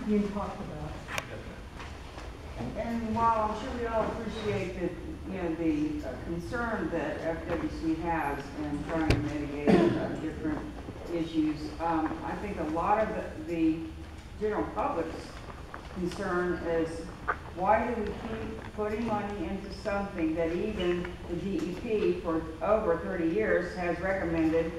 being talked about. And while I'm sure we all appreciate that, you know, the concern that FWC has in trying to mitigate different issues, I think a lot of the general public's concern is why do we keep putting money into something that even the DEP for over 30 years has recommended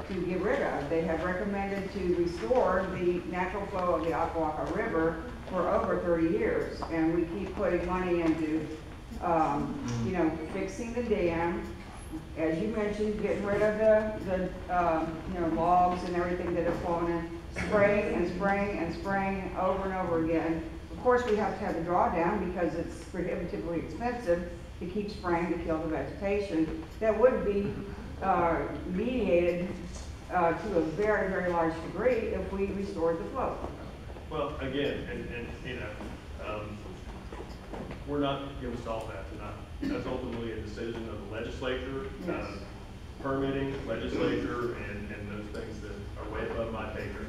to get rid of? They have recommended to restore the natural flow of the Ocklawaha River for over 30 years, and we keep putting money into, you know, fixing the dam, as you mentioned, getting rid of the you know, logs and everything that have fallen in, spraying and spraying and spraying over and over again. Of course, we have to have the drawdown because it's prohibitively expensive to keep spraying to kill the vegetation. That would be mediated to a very, very large degree if we restored the flow. Well, again, and you know, we're not going to solve that tonight. That's ultimately a decision of the legislature, Yes. Permitting, legislature, and those things that are way above my pay grade.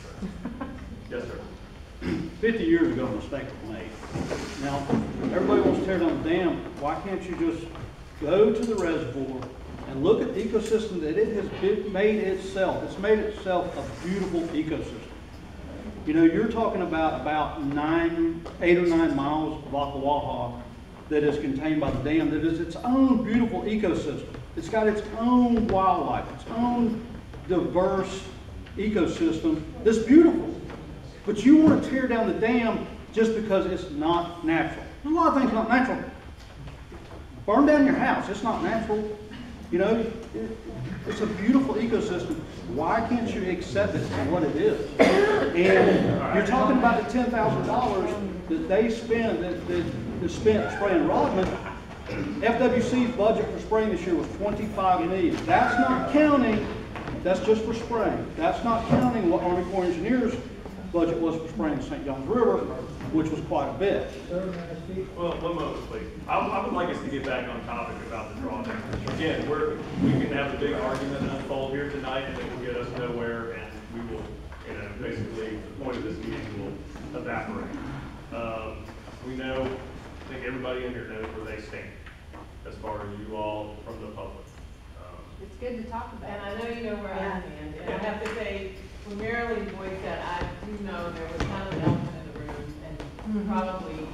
So, yes, sir. 50 years ago, a mistake was made. Now, everybody wants to tear down the dam. Why can't you just go to the reservoir and look at the ecosystem that it has made itself? It's made itself a beautiful ecosystem. You know, you're talking about 8 or 9 miles of Ocklawaha that is contained by the dam, that is its own beautiful ecosystem. It's got its own wildlife, its own diverse ecosystem that's beautiful. But you want to tear down the dam just because it's not natural. There's a lot of things not natural. Burn down your house, it's not natural. You know, it's a beautiful ecosystem. Why can't you accept it for what it is? And you're talking about the $10,000 that they spend, that spent spraying Rodman. FWC's budget for spraying this year was $25 million. That's not counting, that's just for spraying. That's not counting what Army Corps of Engineers budget was for spraying the St. Johns River, which was quite a bit. Well, one moment, please. I would like us to get back on topic about the drawdown. Again, we can have a big argument unfold here tonight, and it will get us nowhere, and we will, you know, basically, the point of this meeting will evaporate. We know, I think everybody in here knows where they stand, as far as you all from the public. It's good to talk about. And I know you know where I stand, and I have to say, when Marilyn voiced that, I do know there was kind of an elephant in the room, and probably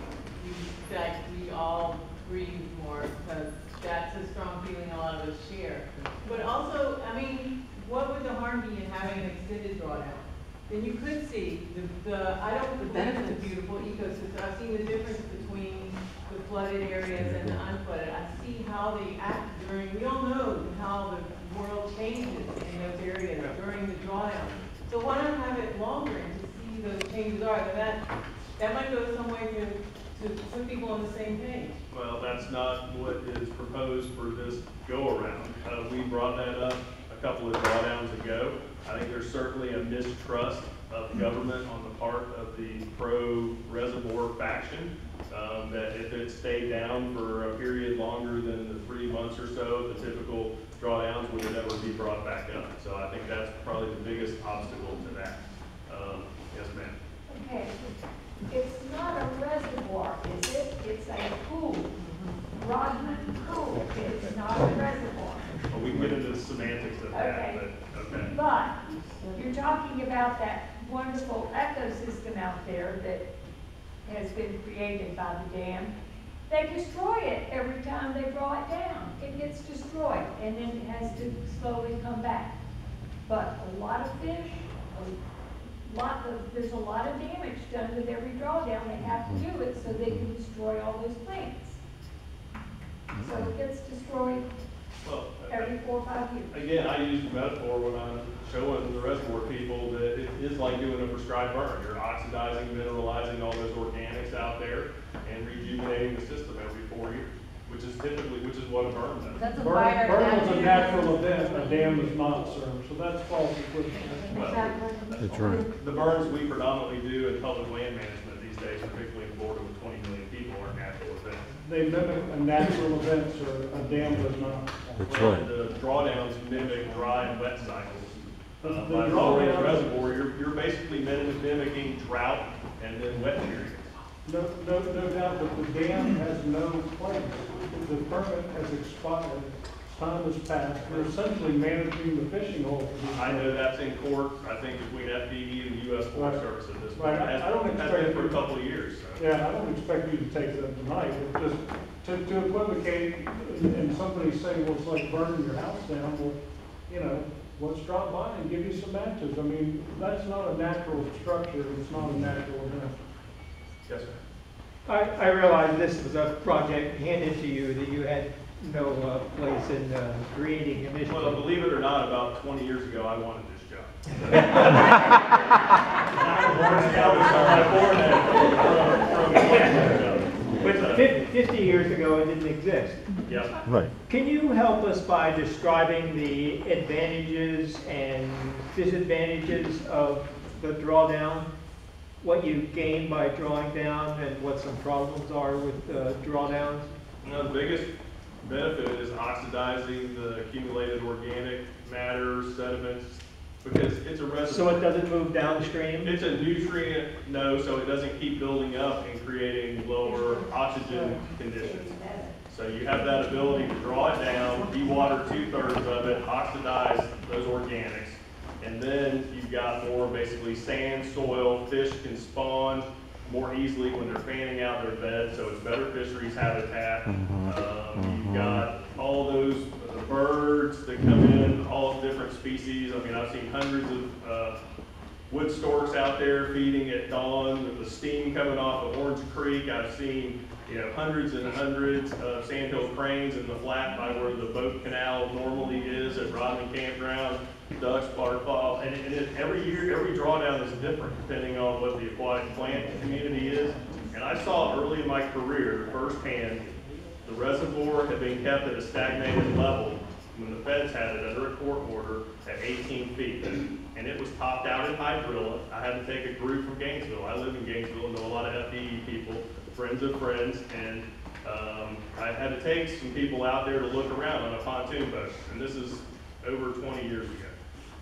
we all breathe more, because that's a strong feeling a lot of us share. But also, I mean, what would the harm be in having an extended drawdown? Then you could see I don't believe in the beautiful ecosystem. I've seen the difference between the flooded areas and the unflooded. I see how they act during, we all know how the world changes in those areas during the drawdown. So why not have it longer and to see those changes are? That might go some way to put people on the same page. Well, that's not what is proposed for this go-around. We brought that up a couple of drawdowns ago. I think there's certainly a mistrust of government on the part of the pro-reservoir faction, that if it stayed down for a period longer than the 3 months or so, the typical drawdowns would never be brought back up. So I think that's probably the biggest obstacle to that. Yes, ma'am. Okay, it's not a reservoir, is it? It's a pool. Rodman Pool. It's not a reservoir. Well, we can get into the semantics of that, Okay. but okay. But you're talking about that wonderful ecosystem out there that has been created by the dam. They destroy it every time they draw it down. It gets destroyed, and then it has to slowly come back. But a lot of fish, there's a lot of damage done with every drawdown. They have to do it so they can destroy all those plants. So it gets destroyed every 4 or 5 years. Again, I use the metaphor when I'm showing the reservoir people that it is like doing a prescribed burn. You're oxidizing, mineralizing all those organics out there and rejuvenating the system every 4 years, which is what a burn does. That's a Burn is a fire. natural event, a dam is not, sir, so that's false equivalent. That's right. The burns we predominantly do in public land management these days, particularly in Florida with 20 million people, are natural events. They mimic a natural event, sir, a dam does not. That's right. The drawdowns mimic dry and wet cycles. The By lowering the drawdowns- reservoir, you're basically mimicking drought and then wet periods. No doubt, but the dam has no place. The permit has expired, time has passed, we're essentially managing the fishing hole. I know that's in court, I think between FDE and the US Forest Service at this point. Right, I don't It has expect been for you- a couple of years, so. Yeah, I don't expect you to take them tonight, it's just to equivocate and somebody say, well, it's like burning your house down, well, you know, let's drop by and give you some answers. I mean, that's not a natural structure, it's not a natural event. Yes, sir. I realize this was a project handed to you that you had no place in creating Well, initially. believe it or not, about 20 years ago, I wanted this job. But 50 years ago, it didn't exist. Yeah. Right. Can you help us by describing the advantages and disadvantages of the drawdown? What you gain by drawing down and what some problems are with drawdowns? The biggest benefit is oxidizing the accumulated organic matter, sediments, because it's a reservoir. So it doesn't move downstream? It's a nutrient, no, so it doesn't keep building up and creating lower oxygen conditions. So you have that ability to draw it down, dewater 2/3 of it, oxidize those organics, and then you've got more basically sand, soil, fish can spawn more easily when they're fanning out their bed, so it's better fisheries habitat. You've got all those birds that come in, all different species. I mean, I've seen hundreds of wood storks out there feeding at dawn with the steam coming off of Orange Creek. I've seen, hundreds and hundreds of sandhill cranes in the flat by where the boat canal normally is at Rodman Campground, ducks, waterfowl, and every year, every drawdown is different depending on what the aquatic plant community is. And I saw early in my career firsthand, the reservoir had been kept at a stagnated level when the feds had it under a court order at 18 feet. And it was topped out in hydrilla. I had to take a group from Gainesville. I live in Gainesville and know a lot of FDE people, friends of friends, and I had to take some people out there to look around on a pontoon boat. And this is over 20 years ago.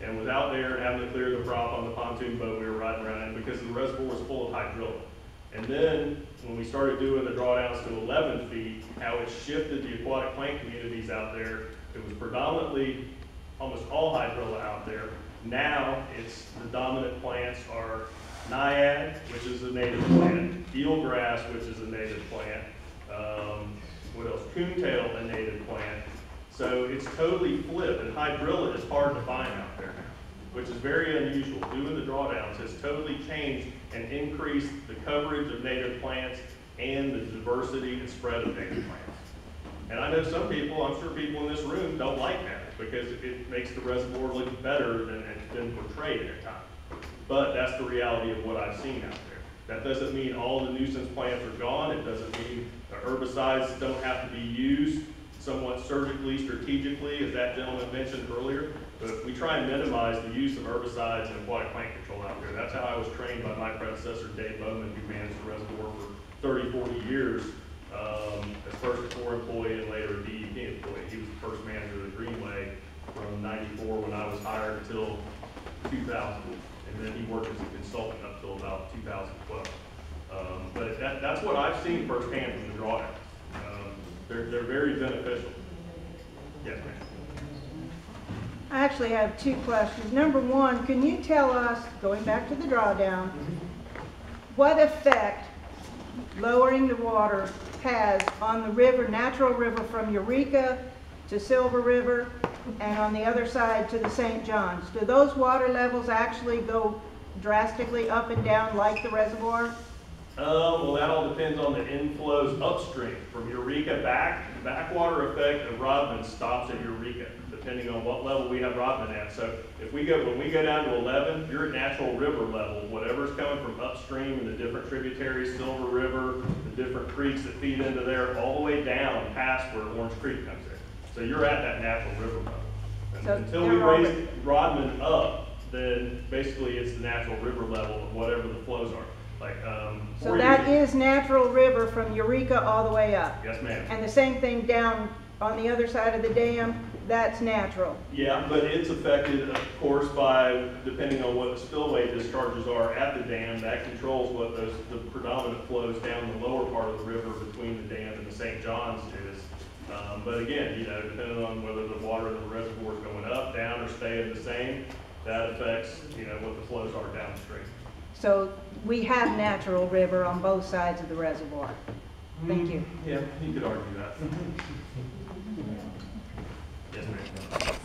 And was out there and having to clear the prop on the pontoon boat we were riding around in because the reservoir was full of hydrilla. And then when we started doing the drawdowns to 11 feet, how it shifted the aquatic plant communities out there, it was predominantly almost all hydrilla out there. Now it's the dominant plants are naiad, which is a native plant, eelgrass, which is a native plant, what else? Coontail, a native plant. So it's totally flipped, and hydrilla is hard to find out there now, which is very unusual. Doing the drawdowns has totally changed and increased the coverage of native plants and the diversity and spread of native plants. And I know some people, I'm sure people in this room don't like that because it makes the reservoir look better than it's been portrayed at times. But that's the reality of what I've seen out there. That doesn't mean all the nuisance plants are gone. It doesn't mean the herbicides don't have to be used somewhat surgically, strategically, as that gentleman mentioned earlier. But we try and minimize the use of herbicides and aquatic plant control out there. That's how I was trained by my predecessor, Dave Bowman, who managed the reservoir for 30, 40 years. As first a Corps employee and later a DEP employee. He was the first manager of the Greenway from '94 when I was hired until 2000. And then he worked as a consultant up till about 2012. But that's what I've seen firsthand from the drawdowns. They're very beneficial. Yes, ma'am. I actually have two questions. Number one, can you tell us, going back to the drawdown, what effect lowering the water has on the river, natural river from Eureka to Silver River and on the other side to the St. Johns? Do those water levels actually go drastically up and down like the reservoir? Well, that all depends on the inflows upstream. From Eureka back, the backwater effect of Rodman stops at Eureka, depending on what level we have Rodman at. So if we go, when we go down to 11, you're at natural river level. Whatever's coming from upstream in the different tributaries, Silver River, the different creeks that feed into there, all the way down past where Orange Creek comes in. So you're at that natural river level. And So until we raise Rodman up, then basically it's the natural river level of whatever the flows are. Like, So that is natural river from Eureka all the way up? Yes, ma'am. And the same thing down on the other side of the dam, that's natural. Yeah, but it's affected, of course, by, depending on what the spillway discharges are at the dam, that controls what the predominant flows down the lower part of the river between the dam and the St. John's is. But again, you know, depending on whether the water in the reservoir is going up, down, or staying the same, that affects, you know, what the flows are downstream. So we have natural river on both sides of the reservoir. Thank you. Yeah, you could argue that. Yes, ma'am.